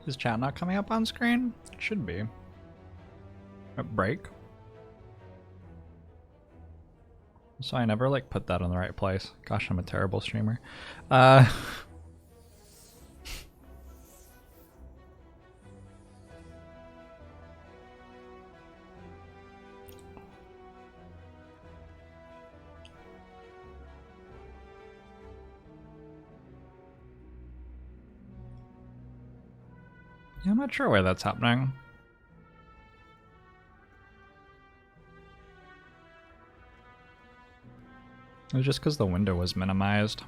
Is chat not coming up on screen? It should be. A break. So I never like put that in the right place. Gosh, I'm a terrible streamer. Yeah, I'm not sure why that's happening. It was just because the window was minimized.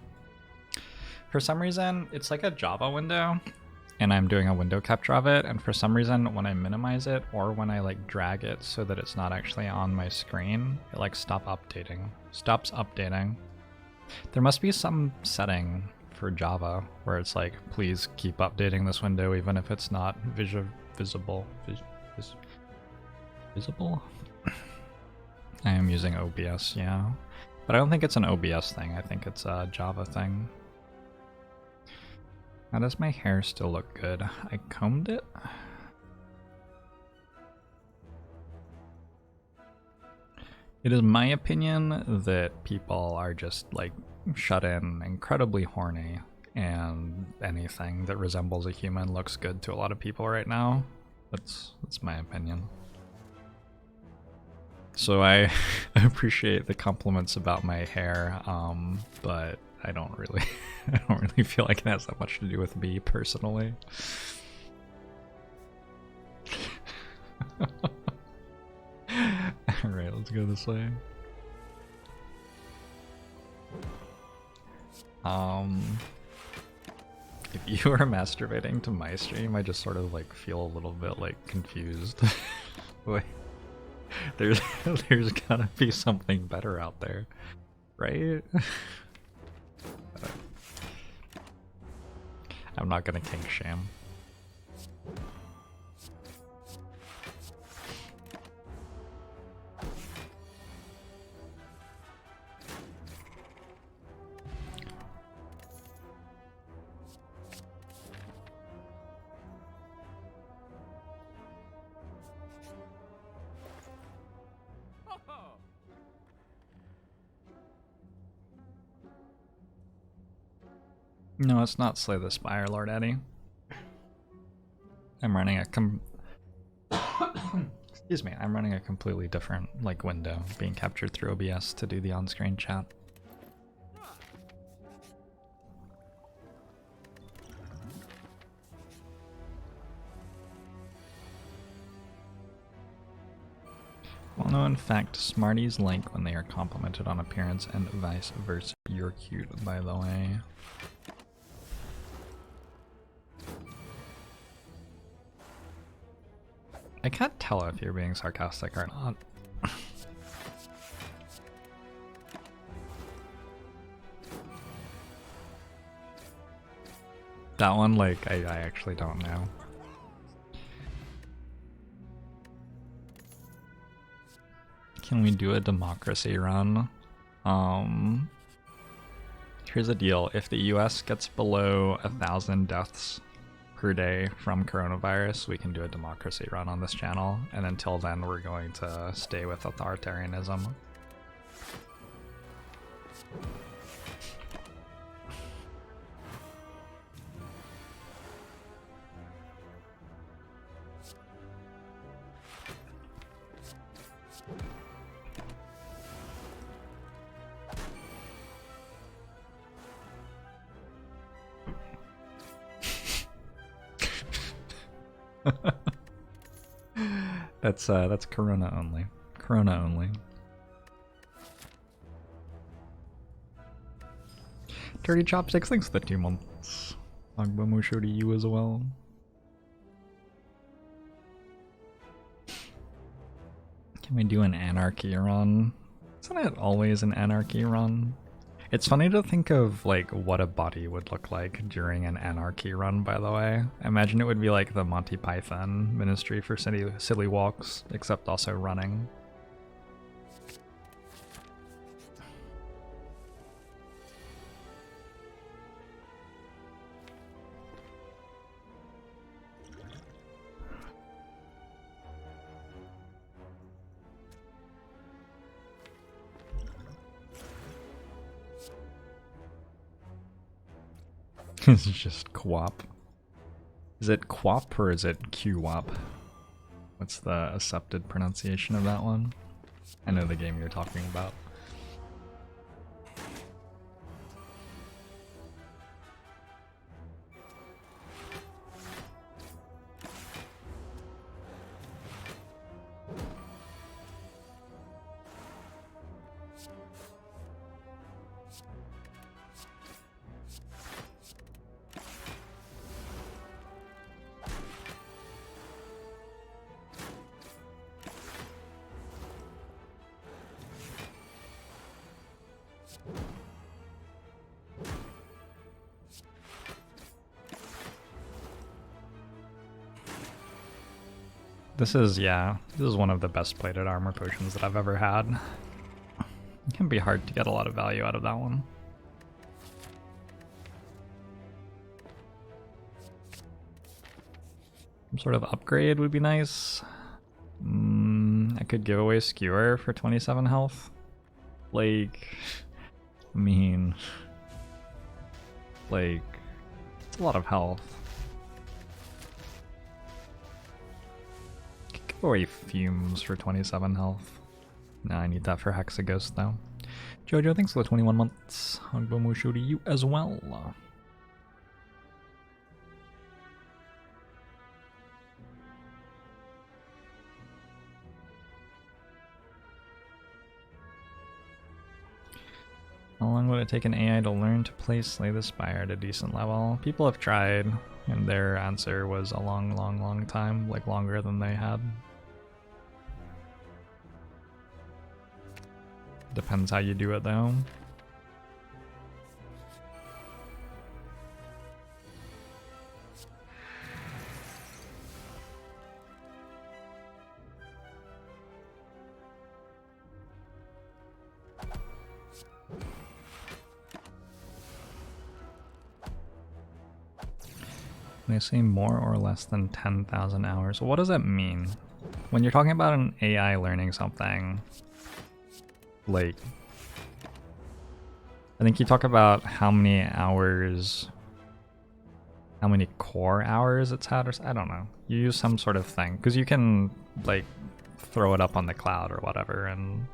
For some reason, it's like a Java window, and I'm doing a window capture of it, and for some reason, when I minimize it, or when I like drag it so that it's not actually on my screen, it like stops updating. There must be some setting for Java where it's like, please keep updating this window even if it's not visible. Visible? I am using OBS, yeah. But I don't think it's an OBS thing, I think it's a Java thing. How does my hair still look good? I combed it? It is my opinion that people are just like shut in, incredibly horny, and anything that resembles a human looks good to a lot of people right now. That's my opinion. So I appreciate the compliments about my hair, but I don't really feel like it has that much to do with me personally. Alright, let's go this way. If you are masturbating to my stream, I just sort of like feel a little bit like confused. Wait, there's gotta be something better out there, right? I'm not gonna kink shame. No, it's not Slay the Spire, Lord Eddie. I'm running a excuse me, I'm running a completely different like window being captured through OBS to do the on-screen chat. Well, no, in fact, Smarties like when they are complimented on appearance and vice versa. You're cute, by the way. I can't tell if you're being sarcastic or not. That one, like, I actually don't know. Can we do a democracy run? Here's the deal. If the US gets below 1,000 deaths per day from coronavirus, we can do a democracy run on this channel. And until then, we're going to stay with authoritarianism. That's Corona only. Corona only. Dirty Chopsticks, thanks for the 2 months. Agba Musho to you as well. Can we do an anarchy run? Isn't it always an anarchy run? It's funny to think of like what a body would look like during an anarchy run, by the way. I imagine it would be like the Monty Python Ministry for Silly Walks, except also running. It's just Quap. Is it Quap or is it Q-Wop? What's the accepted pronunciation of that one? I know the game you're talking about. This is one of the best plated armor potions that I've ever had. It can be hard to get a lot of value out of that one. Some sort of upgrade would be nice. I could give away Skewer for 27 health. Like, I mean, like, it's a lot of health. Give away Fumes for 27 health. No, I need that for Hexaghost though. Jojo, thanks for the 21 months. Hogbomushu to you as well. How long would it take an AI to learn to play Slay the Spire at a decent level? People have tried, and their answer was a long time, like longer than they had. Depends how you do it though. They say more or less than 10,000 hours. What does that mean? When you're talking about an AI learning something, like, I think you talk about how many hours, how many core hours it's had, or I don't know. You use some sort of thing, because you can, like, throw it up on the cloud or whatever and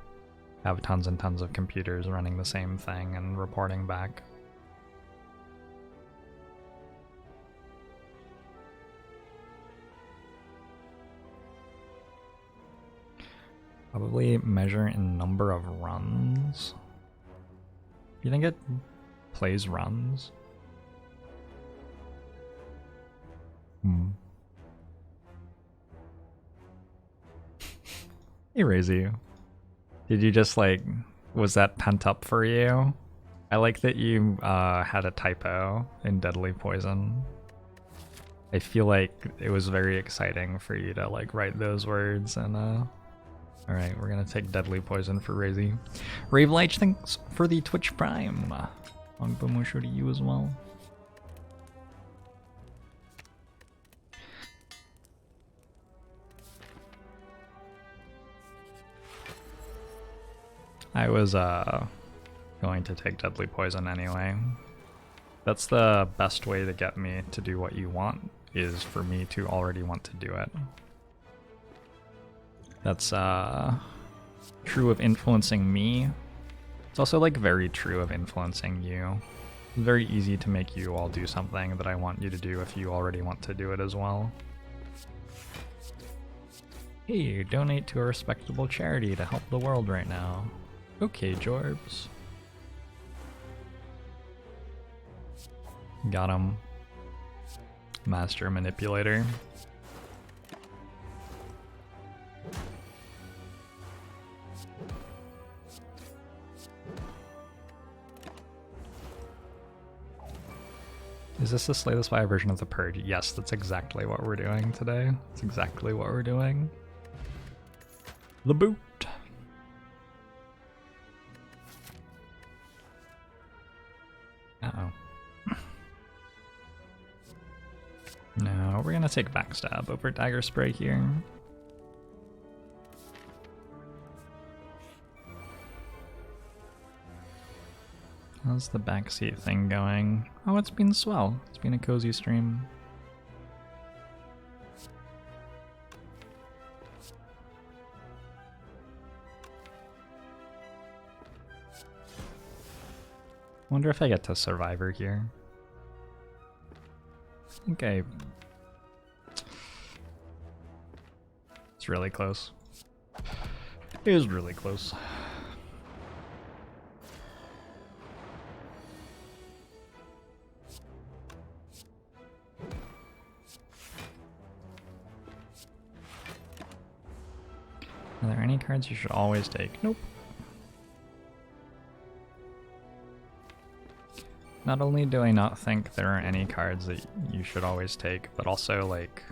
have tons and tons of computers running the same thing and reporting back. Probably measure in number of runs. You think it plays runs? Hey, Razy. Did you just, like, was that pent up for you? I like that you had a typo in Deadly Poison. I feel like it was very exciting for you to, like, write those words and Alright, we're gonna take Deadly Poison for Razy. Ravelight, thanks for the Twitch Prime. Hogbomushu to you as well. I was going to take Deadly Poison anyway. That's the best way to get me to do what you want, is for me to already want to do it. That's true of influencing me. It's also, like, very true of influencing you. It's very easy to make you all do something that I want you to do if you already want to do it as well. Hey, donate to a respectable charity to help the world right now. Okay, Jorbs. Got him. Master Manipulator. Is this the Slay the Spire version of the Purge? Yes, that's exactly what we're doing today. That's exactly what we're doing. The boot. Uh-oh. No, we're gonna take Backstab over Dagger Spray here. How's the backseat thing going? Oh, it's been swell. It's been a cozy stream. Wonder if I get to Survivor here. I think I... It's really close. It is really close. Are there any cards you should always take? Nope. Not only do I not think there are any cards that you should always take, but also, like,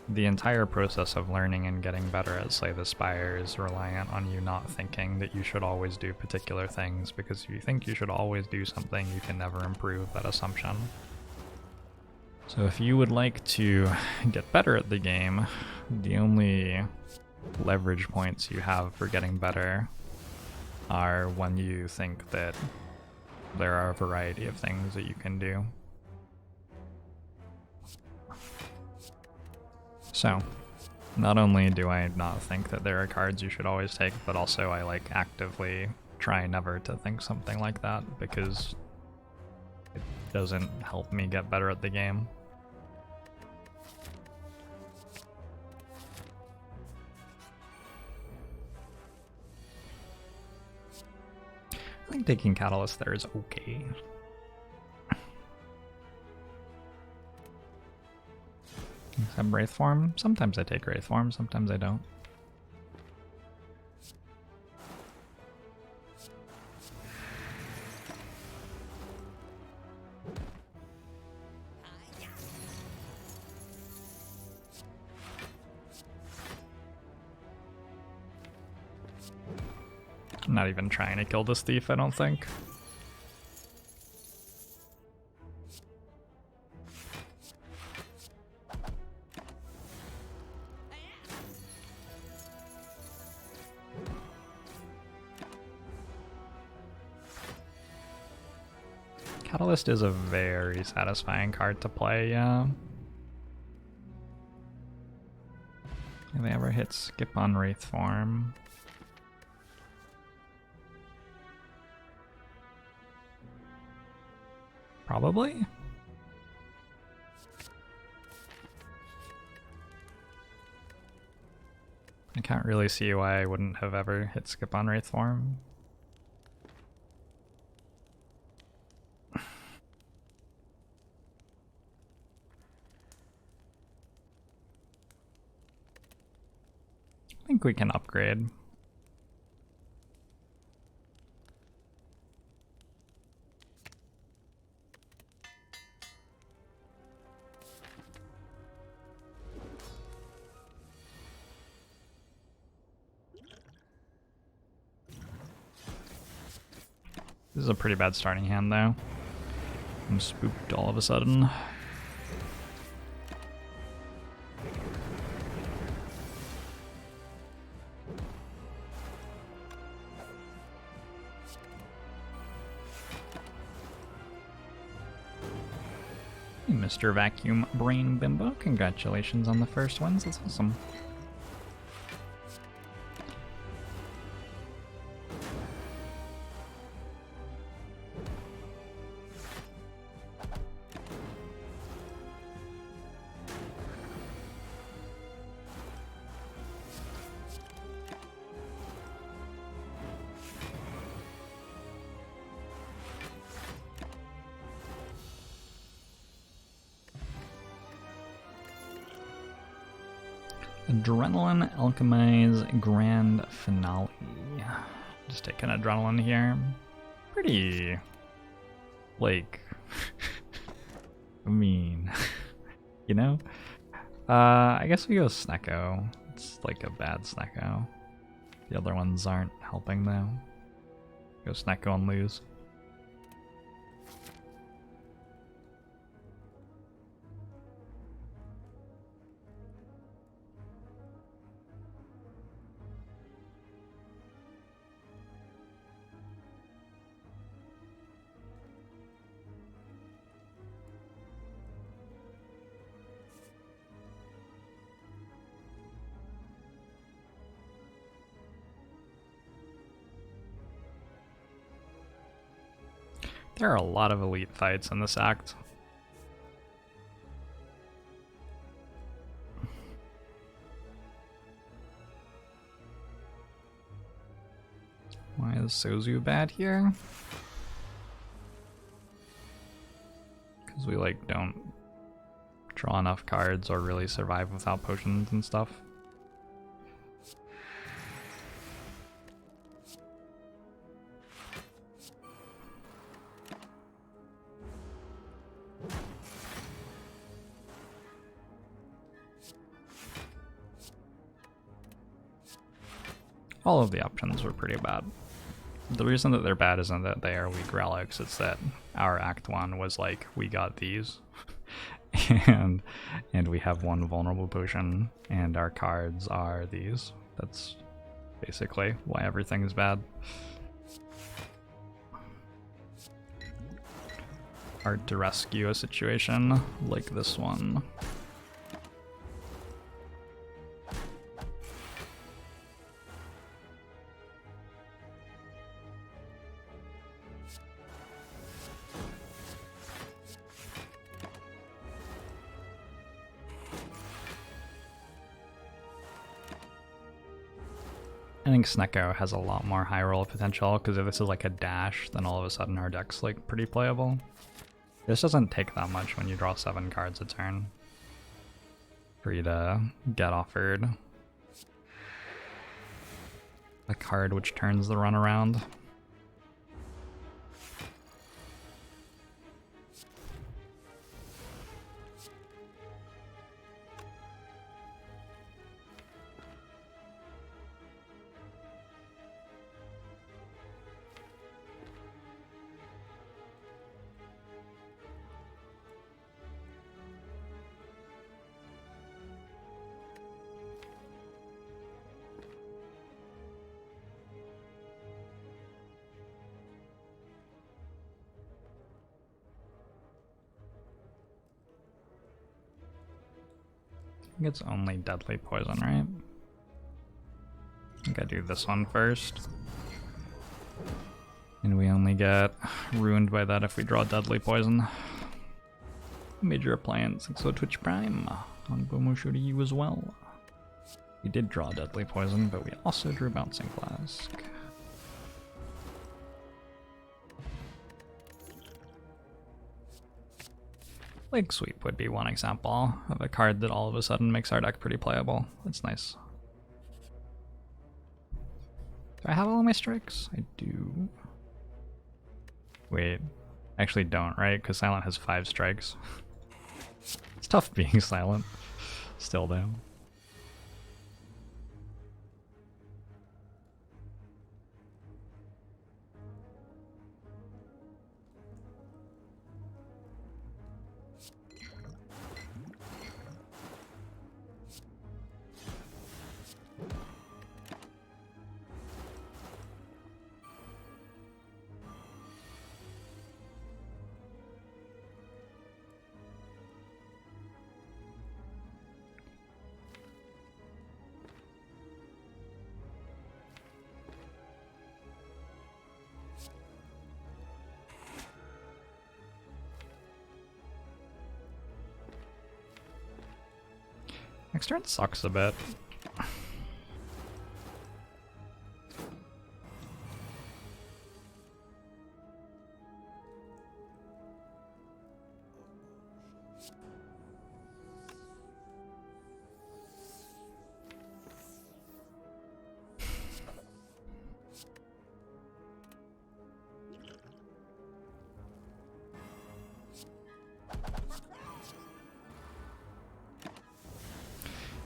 the entire process of learning and getting better at, say, the Spire is reliant on you not thinking that you should always do particular things, because if you think you should always do something, you can never improve that assumption. So if you would like to get better at the game, the only leverage points you have for getting better are when you think that there are a variety of things that you can do. So, not only do I not think that there are cards you should always take, but also I like actively try never to think something like that because it doesn't help me get better at the game. I think taking Catalyst there is okay. Except Wraith Form. Sometimes I take Wraith Form, sometimes I don't. I'm not even trying to kill this thief, I don't think. Catalyst is a very satisfying card to play, yeah. Have they ever hit skip on Wraith Form? Probably? I can't really see why I wouldn't have ever hit skip on Wraith Form. I think we can upgrade. This is a pretty bad starting hand though. I'm spooked all of a sudden. Hey, Mr. Vacuum Brain Bimbo, congratulations on the first ones, that's awesome. Adrenaline Alchemize Grand Finale. Just taking Adrenaline here. Pretty, like, mean, you know? I guess we go Snecko. It's like a bad Snecko. The other ones aren't helping though. Go Snecko and lose. There are a lot of elite fights in this act. Why is Sozu bad here? Because we like don't draw enough cards or really survive without potions and stuff. All of the options were pretty bad. The reason that they're bad isn't that they are weak relics, it's that our Act 1 was like, we got these, and we have one vulnerable potion, and our cards are these. That's basically why everything is bad. Hard to rescue a situation like this one. I think Snecko has a lot more high roll potential, because if this is like a dash, then all of a sudden our deck's like pretty playable. This doesn't take that much when you draw 7 cards a turn for you to get offered a card which turns the run around. I think it's only deadly poison, right? I think I do this one first. And we only get ruined by that if we draw deadly poison. Major appliance, so Twitch Prime. On Bomo show to you as well. We did draw deadly poison, but we also drew bouncing flask. Leg Sweep would be one example of a card that all of a sudden makes our deck pretty playable. That's nice. Do I have all my strikes? I do. Wait, I actually don't, right? Because Silent has 5 strikes. It's tough being Silent. Still though. Next turn sucks a bit.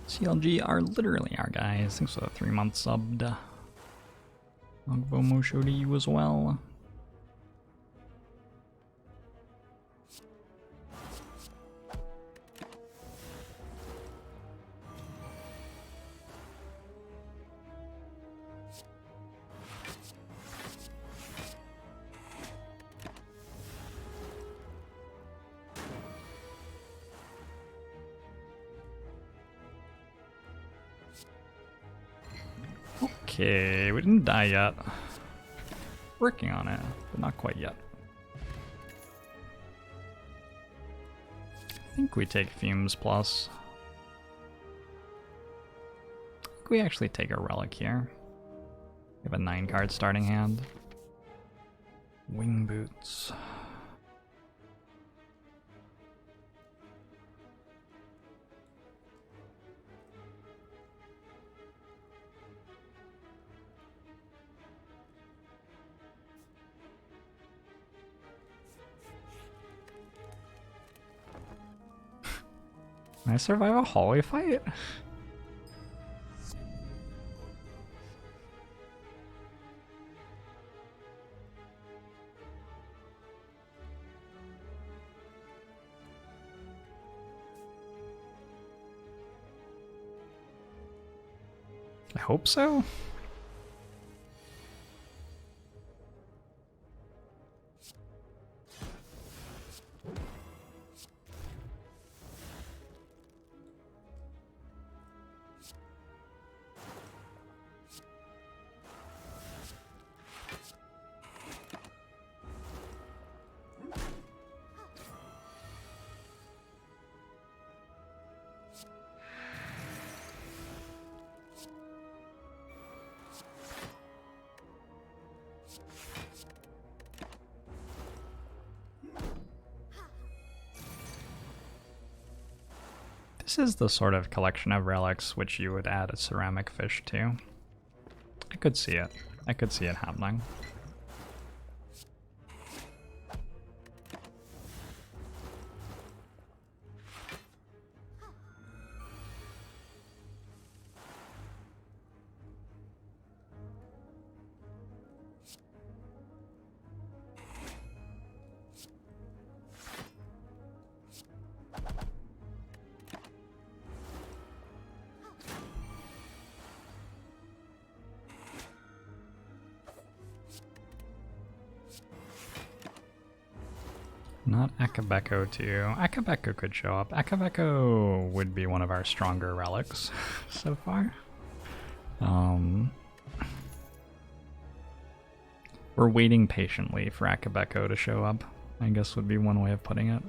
CLG are literally our guys. Thanks for the 3-month subbed. Longbomo show to you as well. Okay, we didn't die yet. Working on it, but not quite yet. think we take Fumes Plus. I think we actually take a Relic here. We have a 9-card starting hand. Wing Boots. Can I survive a hallway fight? I hope so. This is the sort of collection of relics which you would add a ceramic fish to. I could see it. I could see it happening. Not Akabeko too. Akabeko could show up. Akabeko would be one of our stronger relics so far. We're waiting patiently for Akabeko to show up, I guess would be one way of putting it.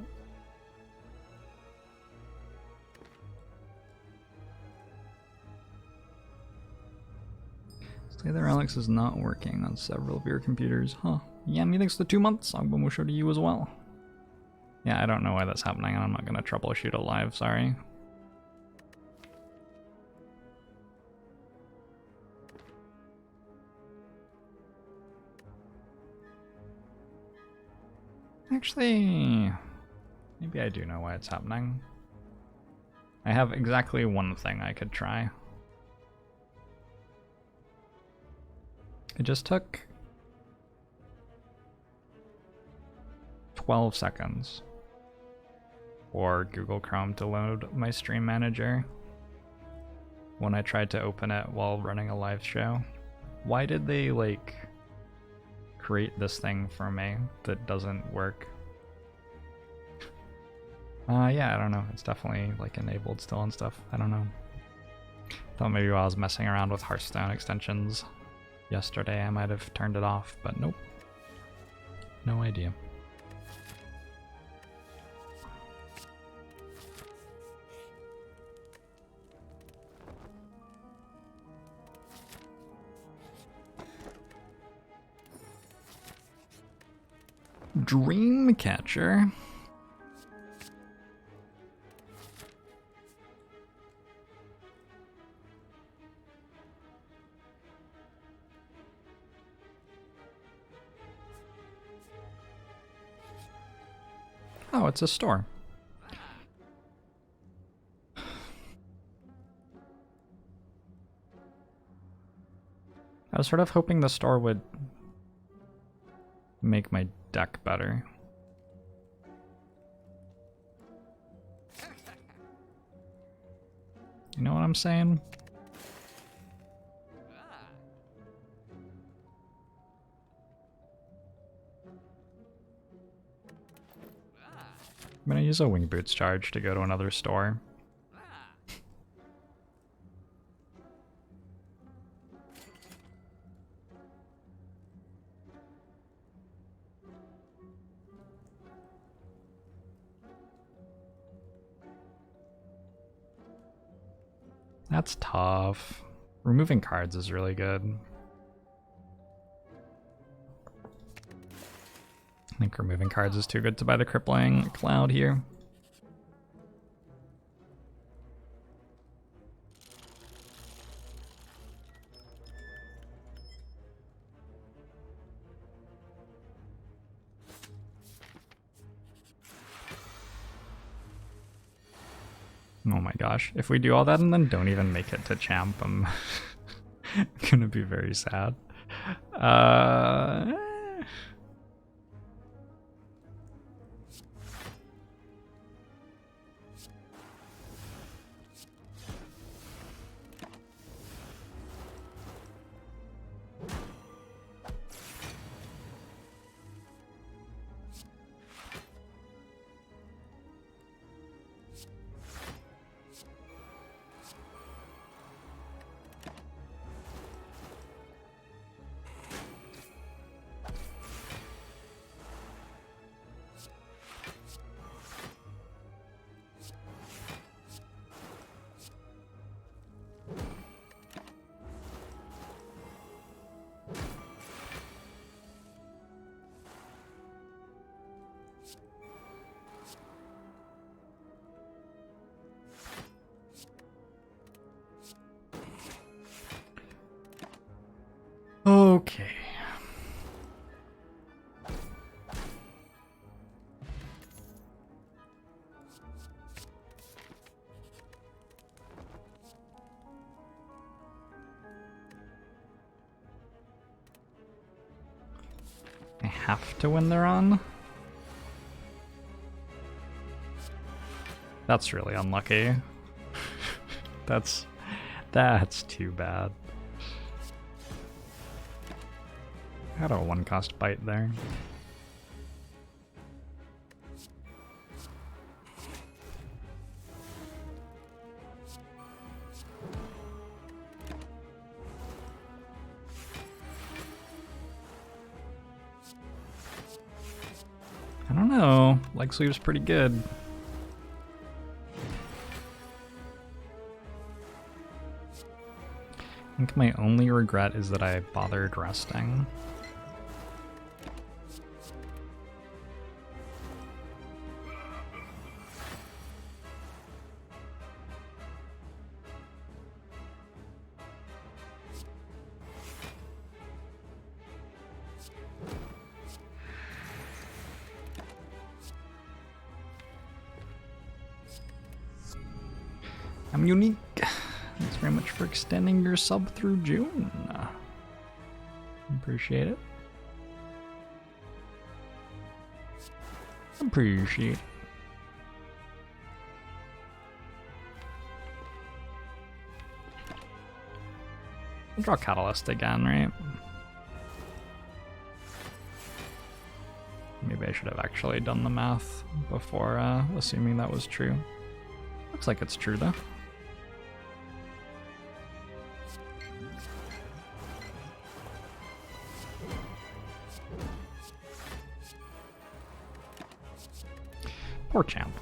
Say the relics is not working on several of your computers. Huh. Yeah, methinks the 2 months. I'm going to show to you as well. Yeah, I don't know why that's happening, and I'm not going to troubleshoot it live, sorry. Actually, maybe I do know why it's happening. I have exactly one thing I could try. It just took 12 seconds for Google Chrome to load my stream manager when I tried to open it while running a live show. Why did they like create this thing for me that doesn't work? Yeah, I don't know. It's definitely like enabled still and stuff. I don't know. Thought maybe while I was messing around with Hearthstone extensions yesterday I might have turned it off, but nope. No idea. Dreamcatcher. Oh, it's a store. I was sort of hoping the store would make my deck better. You know what I'm saying? I'm gonna use a Wing Boots charge to go to another store. That's tough. Removing cards is really good. I think removing cards is too good to buy the crippling cloud here. Oh my gosh, if we do all that and then don't even make it to champ, I'm gonna be very sad. Okay. I have to win the run? That's really unlucky. That's too bad. I had a 1-cost bite there. I don't know. Leg sweep's pretty good. I think my only regret is that I bothered resting. I'm unique. Thanks very much for extending your sub through June. Appreciate it. Appreciate it. I'll draw Catalyst again, right? Maybe I should have actually done the math before assuming that was true. Looks like it's true though. Poor champ.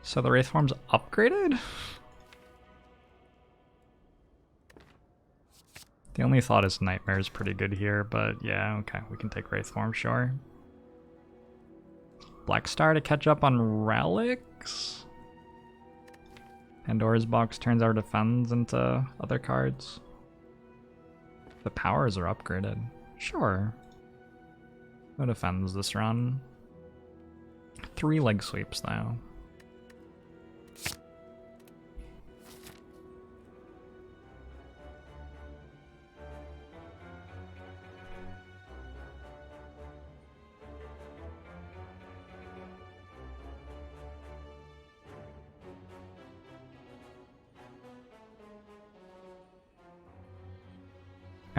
So the Wraith form's upgraded? The only thought is Nightmare is pretty good here, but yeah, okay, we can take Wraith form, sure. Black Star to catch up on relics? Pandora's box turns our defense into other cards. The powers are upgraded. Sure. No defends this run. 3 leg sweeps though.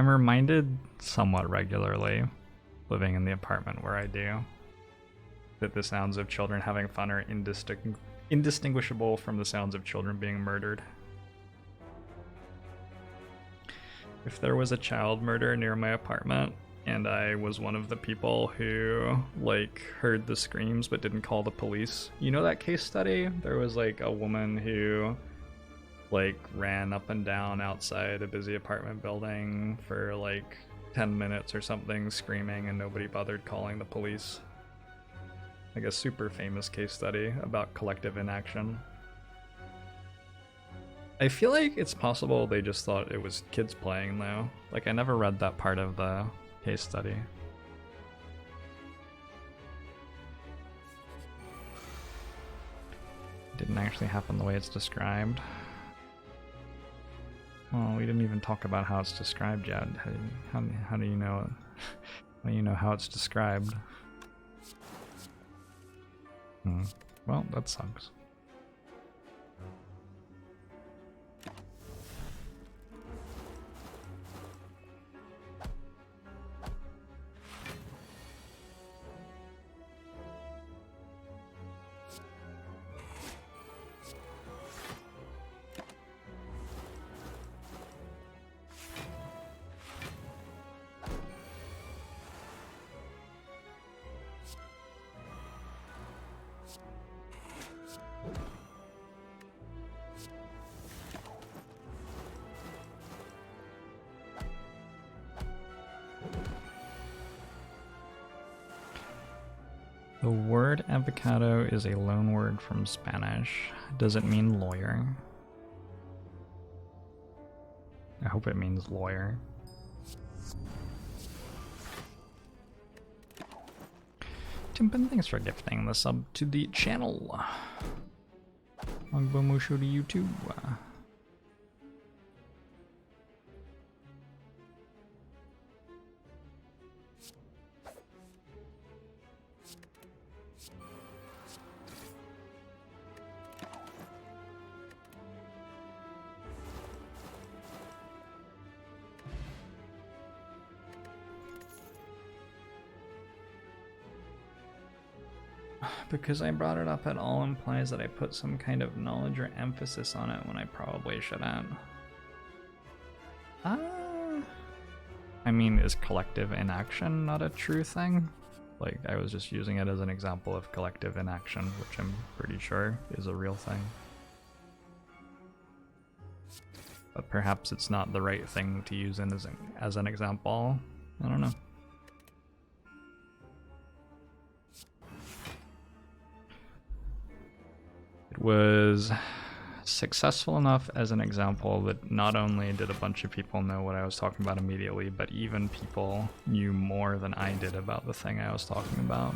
I'm reminded somewhat regularly, living in the apartment where I do, that the sounds of children having fun are indistinguishable from the sounds of children being murdered. If there was a child murder near my apartment, and I was one of the people who, like, heard the screams but didn't call the police. You know that case study? There was, like, a woman who, like, ran up and down outside a busy apartment building for, like, 10 minutes or something, screaming, and nobody bothered calling the police. Like a super famous case study about collective inaction. I feel like it's possible they just thought it was kids playing, though. Like, I never read that part of the case study. It didn't actually happen the way it's described. Well, we didn't even talk about how it's described yet. How do you know? How do you know how it's described? Well, that sucks. The word avocado is a loan word from Spanish. Does it mean lawyer? I hope it means lawyer. Timpin, thanks for gifting the sub to the channel. Magbomusho to YouTube. Because I brought it up at all implies that I put some kind of knowledge or emphasis on it when I probably shouldn't. I mean, is collective inaction not a true thing? Like, I was just using it as an example of collective inaction, which I'm pretty sure is a real thing. But perhaps it's not the right thing to use as an example. I don't know. It was successful enough as an example that not only did a bunch of people know what I was talking about immediately, but even people knew more than I did about the thing I was talking about.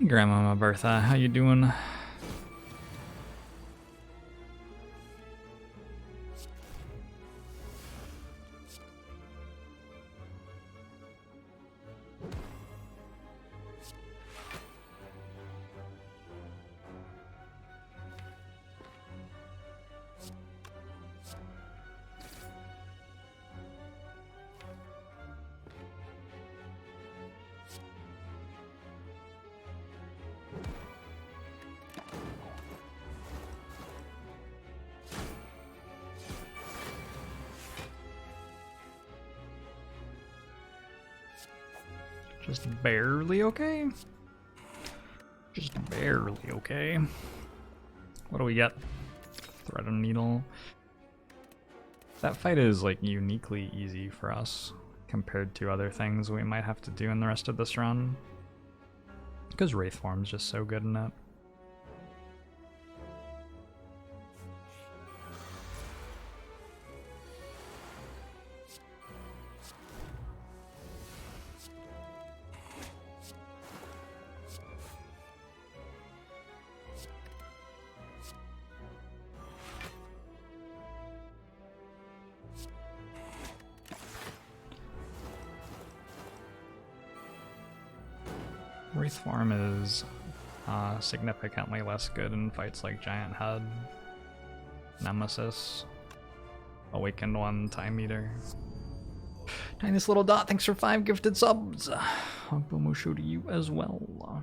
Grandmama Bertha, how you doing? Just barely okay? Just barely okay. What do we get? Thread and needle. That fight is like uniquely easy for us compared to other things we might have to do in the rest of this run. Because Wraith Form's just so good in it. Wraith form is significantly less good in fights like Giant Head, Nemesis, Awakened One, Time Eater. Tiniest Little Dot, thanks for 5 gifted subs. Mushu to you as well.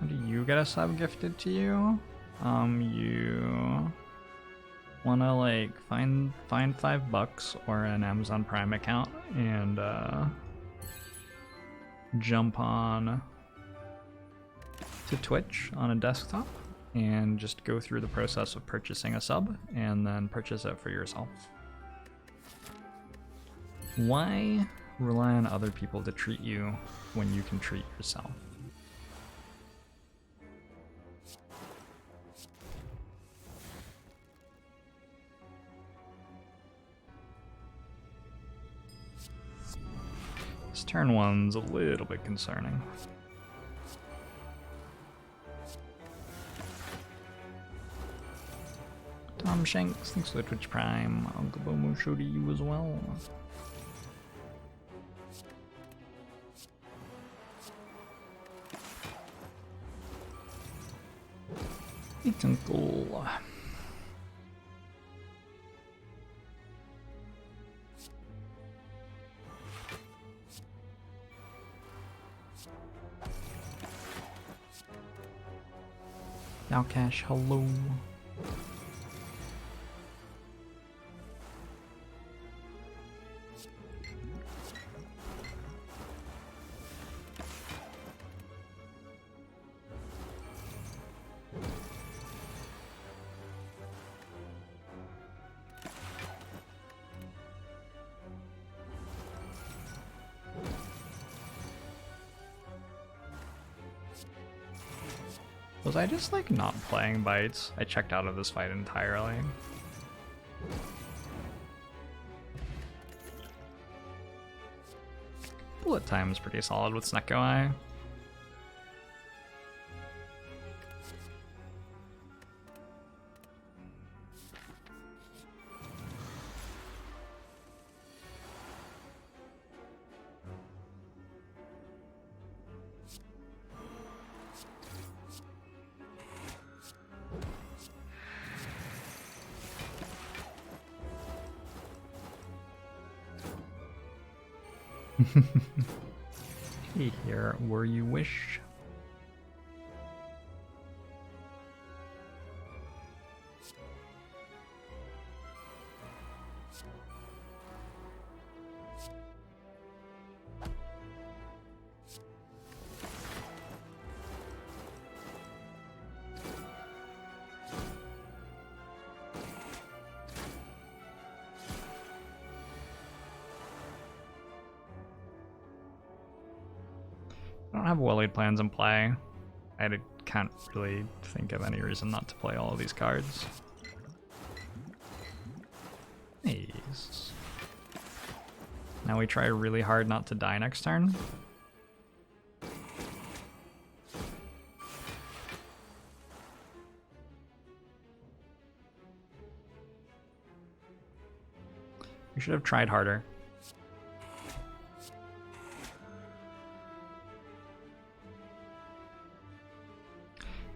How do you get a sub gifted to you? You wanna like find $5 or an Amazon Prime account and jump on to Twitch on a desktop and just go through the process of purchasing a sub and then purchase it for yourself. Why rely on other people to treat you when you can treat yourself? This turn one's a little bit concerning. Tom Shanks, thanks for the Twitch Prime. Uncle Bomo show to you as well. It's Uncle. Now Cash, hello. Was I just like not playing bites? I checked out of this fight entirely. Bullet time's pretty solid with Snecko Eye. Hey, here where you wish. I don't have well-laid plans in play. Can't really think of any reason not to play all of these cards. Nice. Now we try really hard not to die next turn. We should have tried harder.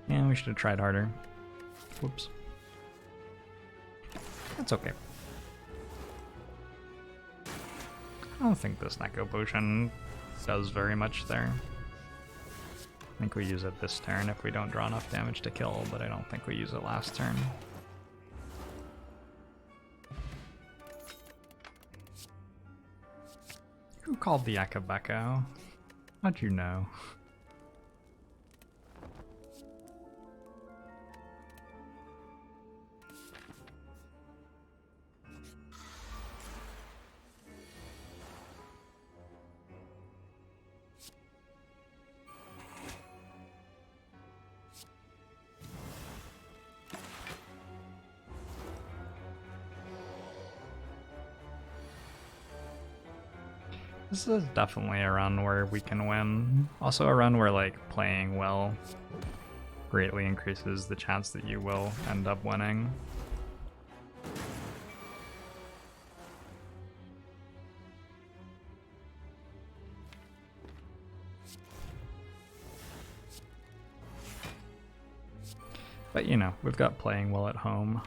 And we should have tried harder. Whoops. That's okay. I don't think this Neko Potion does very much there. I think we use it this turn if we don't draw enough damage to kill, but I don't think we use it last turn. Who called the Akabeko? How'd you know? This is definitely a run where we can win. Also a run where like playing well greatly increases the chance that you will end up winning. But you know, we've got playing well at home.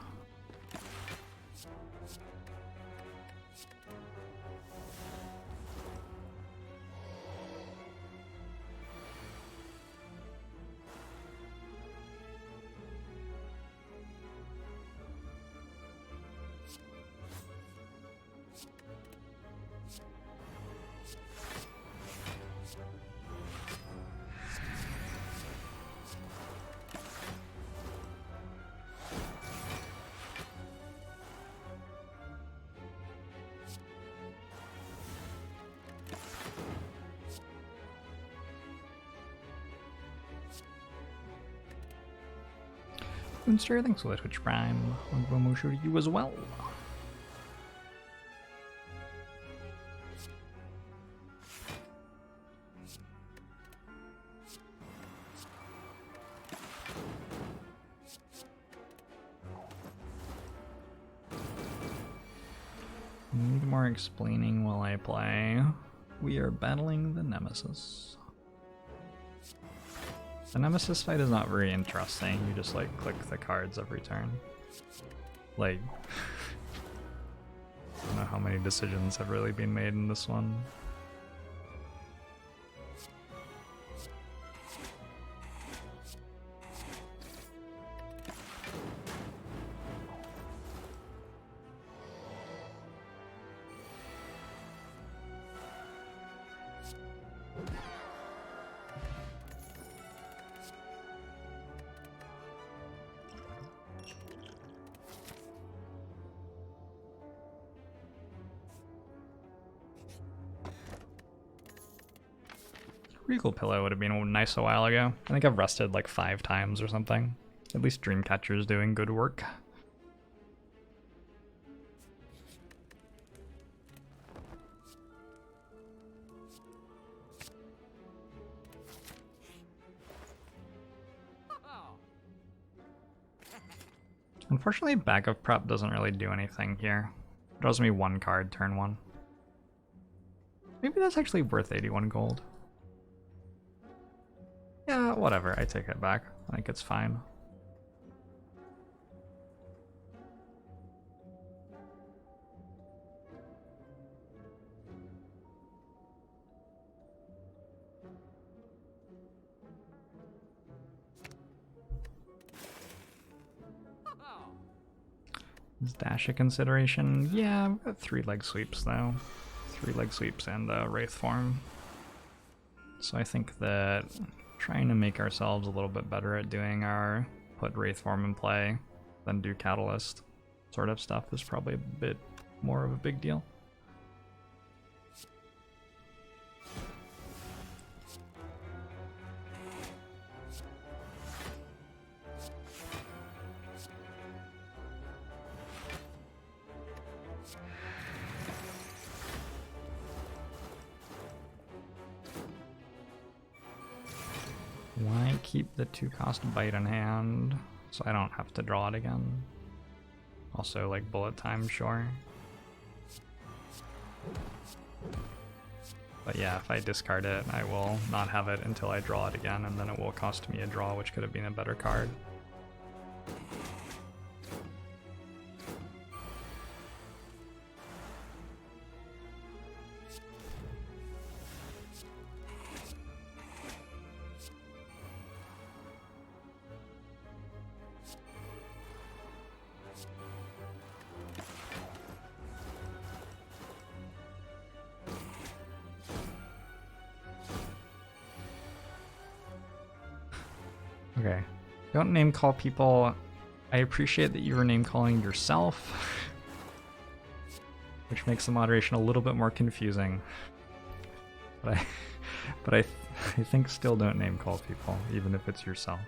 Moonster, thanks for the Twitch Prime. Momushu to you as well. Need more explaining while I play. We are battling the Nemesis. The Nemesis fight is not very interesting. You just like click the cards every turn. Like, I don't know how many decisions have really been made in this one. Regal Pillow would have been nice a while ago. I think I've rested like 5 times or something. At least Dreamcatcher's doing good work. Unfortunately, Bag of Prep doesn't really do anything here. It draws me 1 card turn 1. Maybe that's actually worth 81 gold. Yeah, whatever, I take it back. I think it's fine. Is dash a consideration? Yeah, I've got 3 leg sweeps though. 3 leg sweeps and Wraith form. So I think that trying to make ourselves a little bit better at doing our put Wraith form in play, then do Catalyst sort of stuff is probably a bit more of a big deal. Why keep the 2-cost bite in hand so I don't have to draw it again? Also, like bullet time, sure. But yeah, if I discard it, I will not have it until I draw it again, and then it will cost me a draw, which could have been a better card. Okay. Don't name call people. I appreciate that you were name calling yourself, which makes the moderation a little bit more confusing. But I think still don't name call people, even if it's yourself.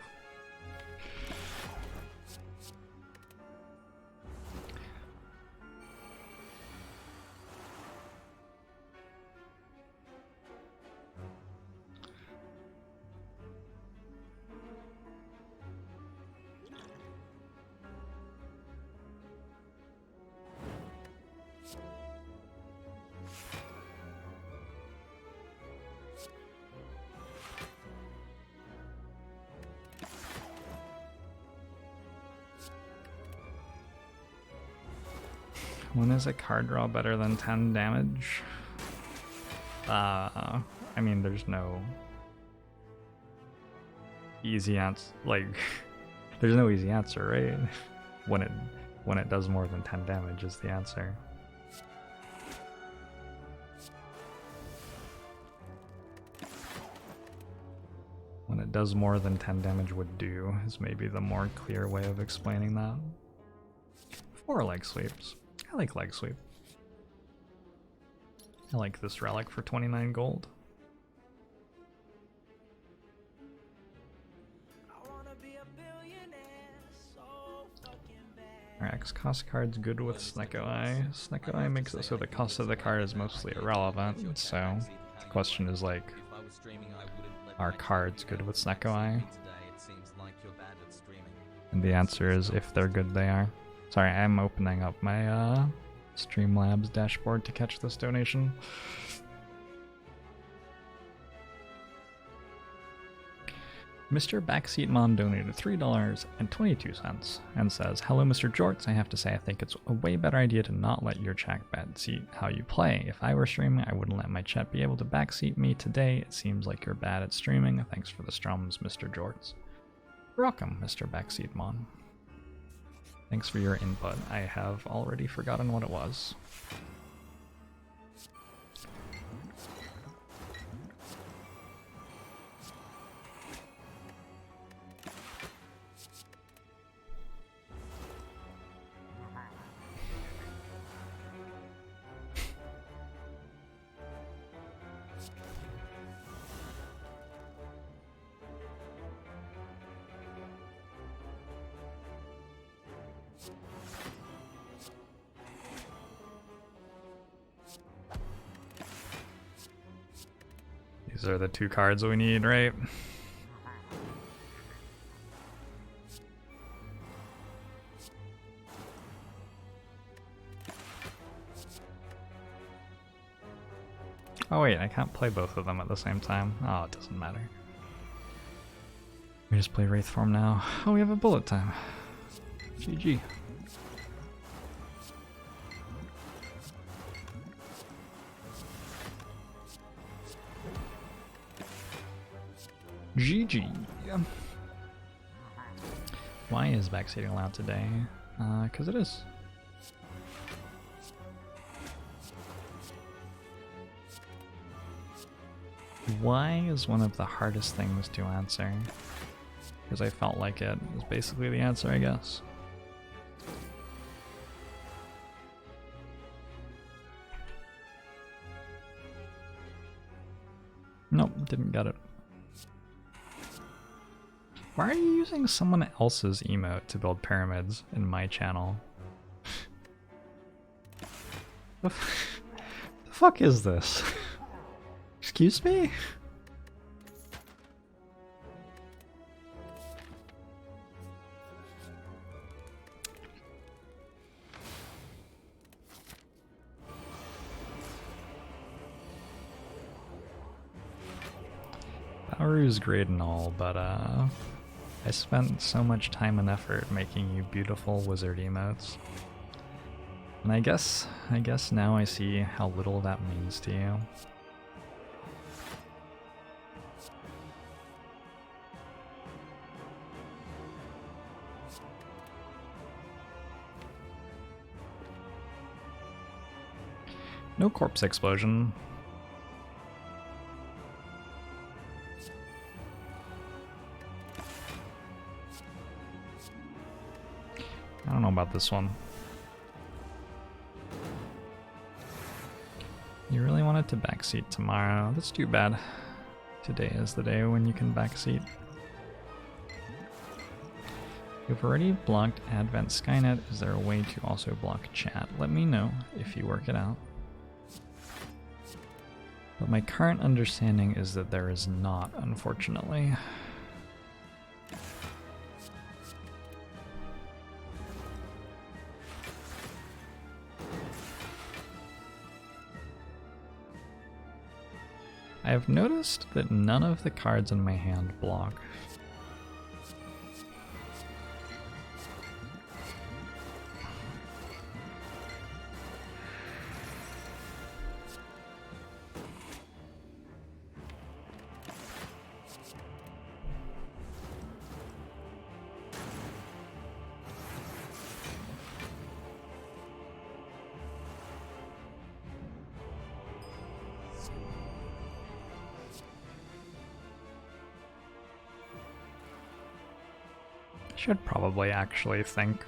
When is a card draw better than 10 damage? I mean, there's no easy answer. Like, there's no easy answer, right? When it does more than 10 damage is the answer. When it does more than 10 damage would do is maybe the more clear way of explaining that. 4 leg sweeps. I like leg sweep. I like this relic for 29 gold. Our X cost card's good with Snecko Eye. Snecko Eye makes it so the cost of the card is mostly irrelevant, so the question is like, are cards good with Snecko Eye? And the answer is if they're good, they are. Sorry, I'm opening up my Streamlabs dashboard to catch this donation. Mr. Backseatmon donated $3.22 and says, "Hello, Mr. Jorts. I have to say I think it's a way better idea to not let your chat backseat how you play. If I were streaming, I wouldn't let my chat be able to backseat me today. It seems like you're bad at streaming. Thanks for the strums, Mr. Jorts." You're welcome, Mr. Backseatmon. Thanks for your input. I have already forgotten what it was. These are the 2 cards we need, right? Oh wait, I can't play both of them at the same time. Oh, it doesn't matter. We just play Wraith form now. Oh, we have a bullet time. GG. GG. Why is backseating allowed today? Because it is. Why is one of the hardest things to answer? Because I felt like it was basically the answer, I guess. Nope, didn't get it. Why are you using someone else's emote to build pyramids in my channel? The fuck is this? Excuse me? Baoru's great and all, but I spent so much time and effort making you beautiful wizard emotes. And I guess now I see how little that means to you. No corpse explosion. I don't know about this one. You really wanted to backseat tomorrow. That's too bad. Today is the day when you can backseat. You've already blocked Advent Skynet. Is there a way to also block chat? Let me know if you work it out. But my current understanding is that there is not, unfortunately. I have noticed that none of the cards in my hand block. Should probably actually think.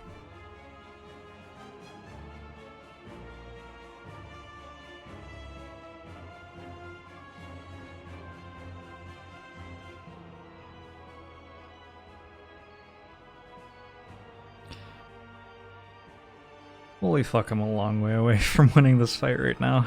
Holy fuck, I'm a long way away from winning this fight right now.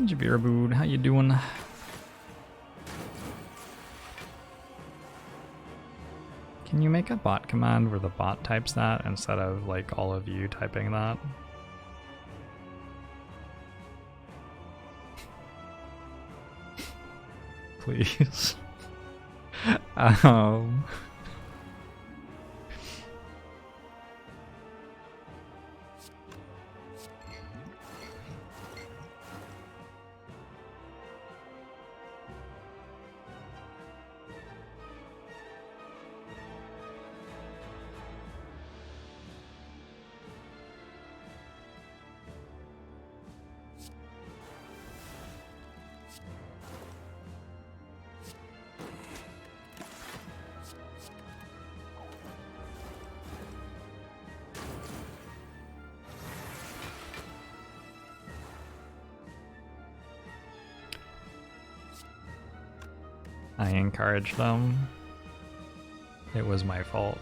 Jabirabood, how you doing? Can you make a bot command where the bot types that instead of like all of you typing that? Please. I encouraged them. It was my fault.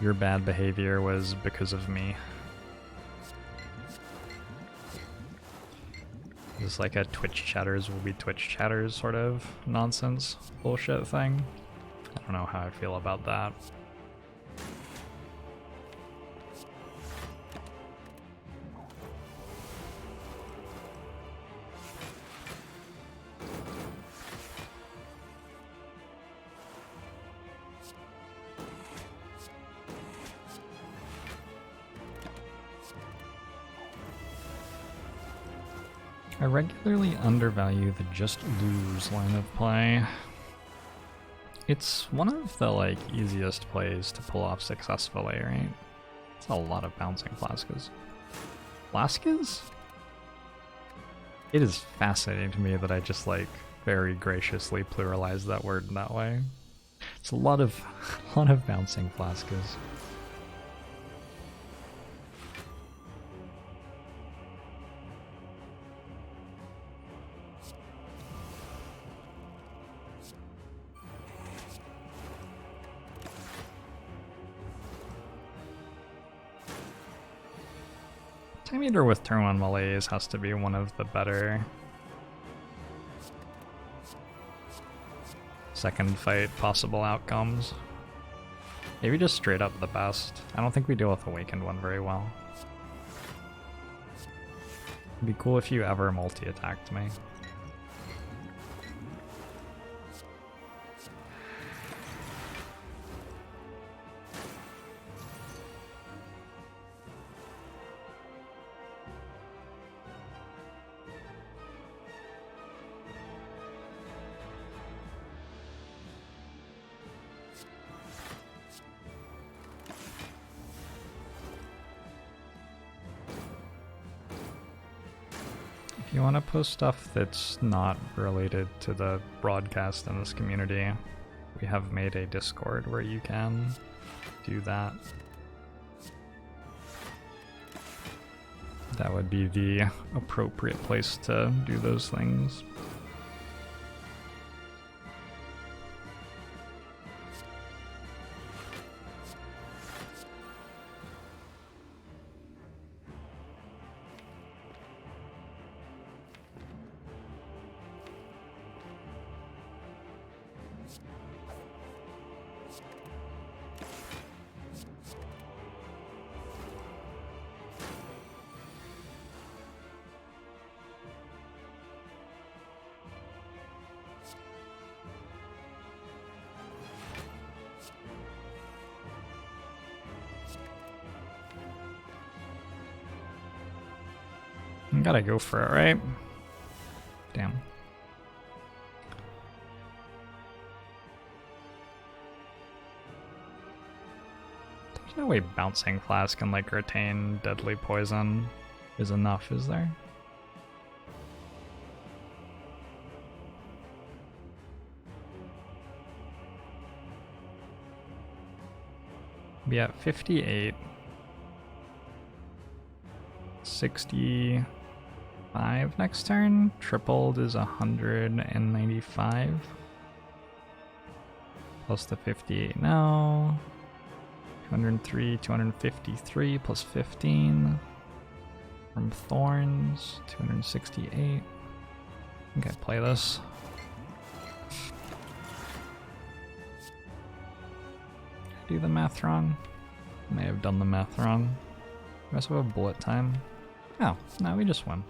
Your bad behavior was because of me. It's like a Twitch chatters will be Twitch chatters sort of nonsense bullshit thing. I don't know how I feel about that. I regularly undervalue the just lose line of play. It's one of the like easiest plays to pull off successfully, right? It's a lot of bouncing flaskas. Flaskas? It is fascinating to me that I just like very graciously pluralized that word in that way. It's a lot of bouncing flaskas. Time Eater with turn 1 malaise has to be one of the better second fight possible outcomes. Maybe just straight up the best. I don't think we deal with Awakened one very well. It'd be cool if you ever multi-attacked me. If you want to post stuff that's not related to the broadcast in this community, we have made a Discord where you can do that. That would be the appropriate place to do those things. I gotta go for it, right? Damn. There's no way Bouncing Flask can like retain deadly poison is enough, is there? Be at 58. 65 next turn. Tripled is 195. Plus the 58 now. 203, 253 plus 15. From Thorns, 268. I think I play this. Do the math wrong? May have done the math wrong. We also have bullet time. Oh, no, we just win.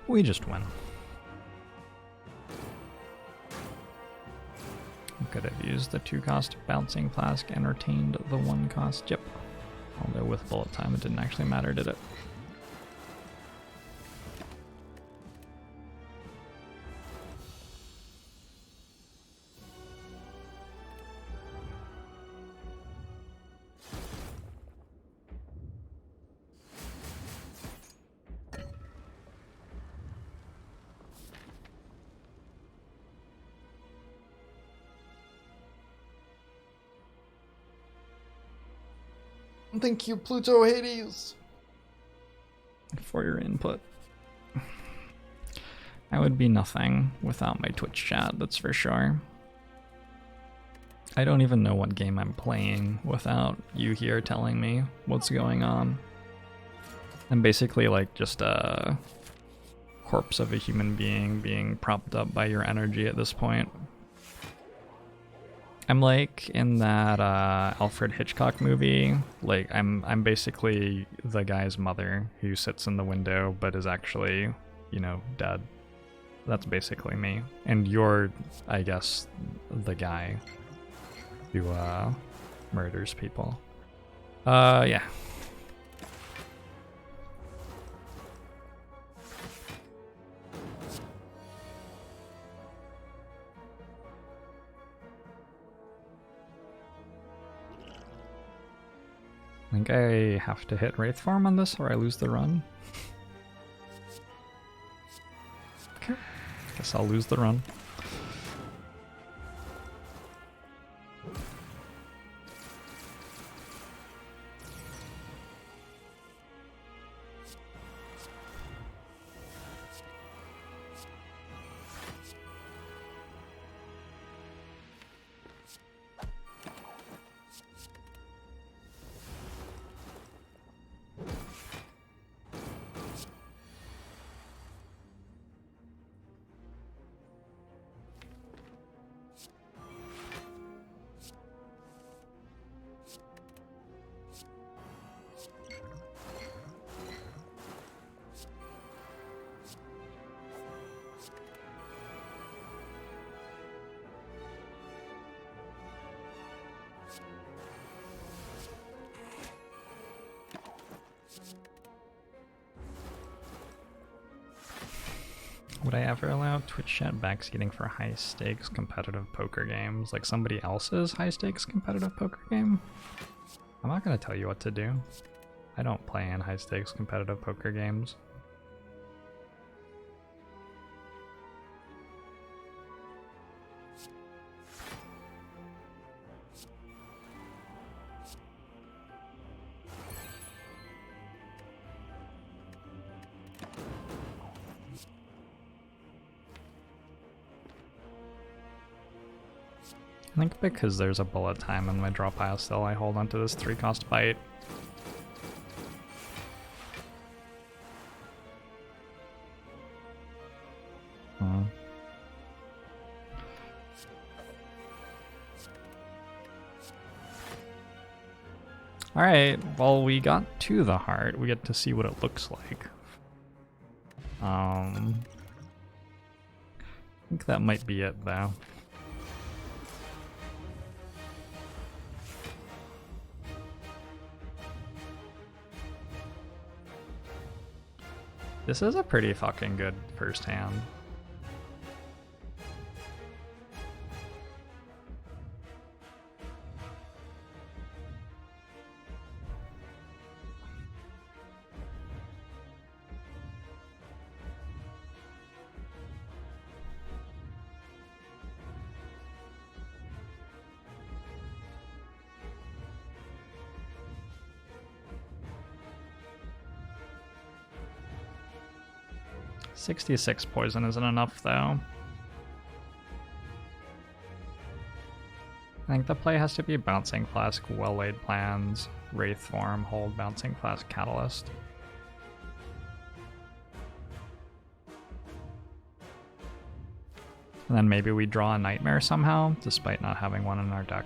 We just win. Could have used the 2-cost Bouncing Flask and retained the 1-cost. Yep. Although with bullet time it didn't actually matter, did it? Thank you, Pluto Hades, for your input. I would be nothing without my Twitch chat, that's for sure. I don't even know what game I'm playing without you here telling me what's going on. I'm basically like just a corpse of a human being being propped up by your energy at this point. I'm like in that Alfred Hitchcock movie. Like I'm basically the guy's mother who sits in the window but is actually, you know, dead. That's basically me. And you're, I guess, the guy who murders people. Yeah. I think I have to hit Wraith Form on this or I lose the run. Okay. Guess I'll lose the run. Would I ever allow Twitch chat backseating for high stakes competitive poker games? Like somebody else's high stakes competitive poker game? I'm not gonna tell you what to do. I don't play in high stakes competitive poker games. I think because there's a bullet time in my draw pile still, I hold onto this 3-cost bite. Alright, well we got to the heart. We get to see what it looks like. I think that might be it though. This is a pretty fucking good first hand. $66 poison isn't enough, though. I think the play has to be Bouncing Flask, Well-Laid Plans, Wraith Form, Hold, Bouncing Flask, Catalyst. And then maybe we draw a Nightmare somehow, despite not having one in our deck.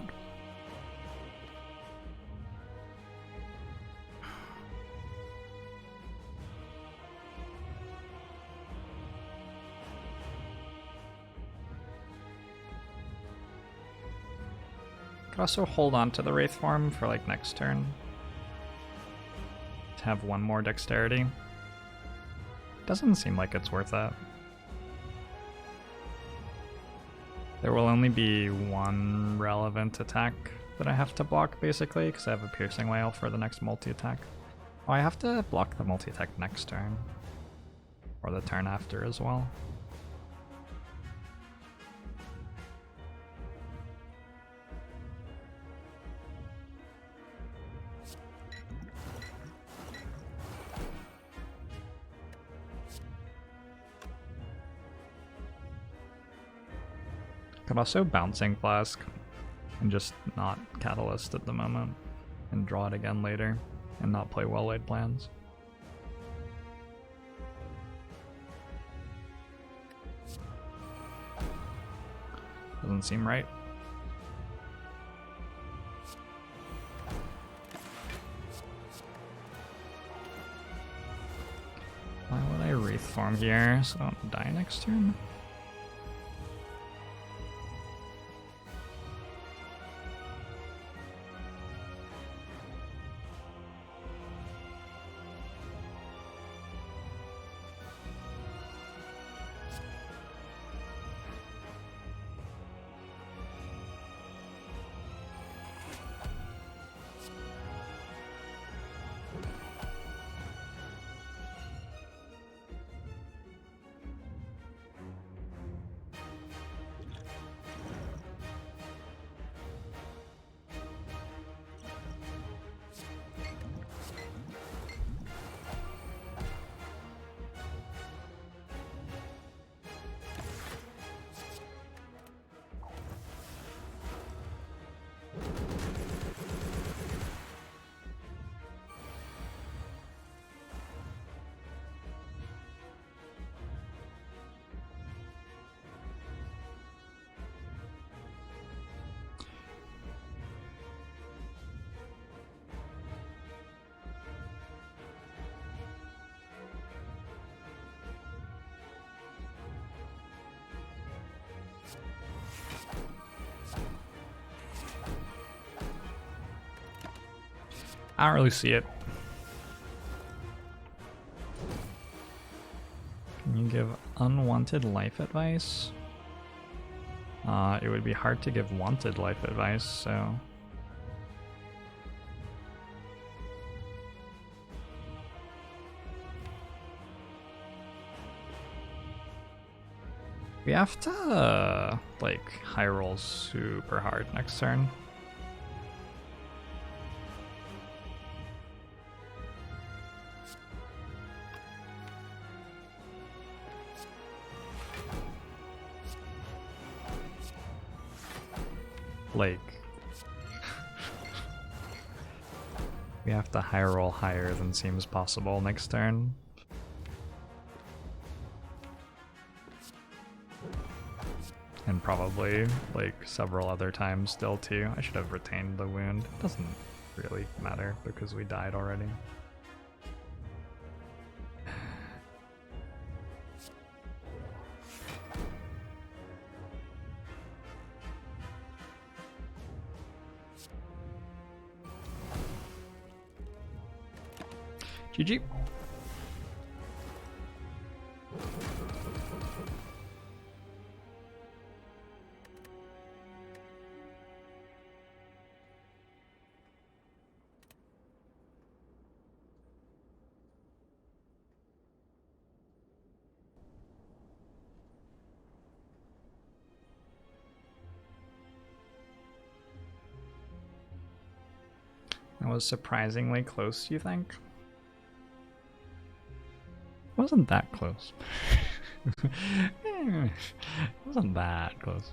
Could also hold on to the Wraith Form for like next turn to have one more dexterity. Doesn't seem like it's worth it. There will only be one relevant attack that I have to block basically because I have a Piercing Wail for the next multi-attack. Oh, I have to block the multi-attack next turn. Or the turn after as well. Could also Bouncing Flask and just not Catalyst at the moment and draw it again later and not play Well-Laid Plans. Doesn't seem right. Why would I Wraith Form here so I don't die next turn? I don't really see it. Can you give unwanted life advice? It would be hard to give wanted life advice, so... We have to, like, high roll super hard next turn. Like, we have to high roll higher than seems possible next turn. And probably, like, several other times still too. I should have retained the wound. Doesn't really matter because we died already. GG. It was surprisingly close, you think? It wasn't that close. It wasn't that close.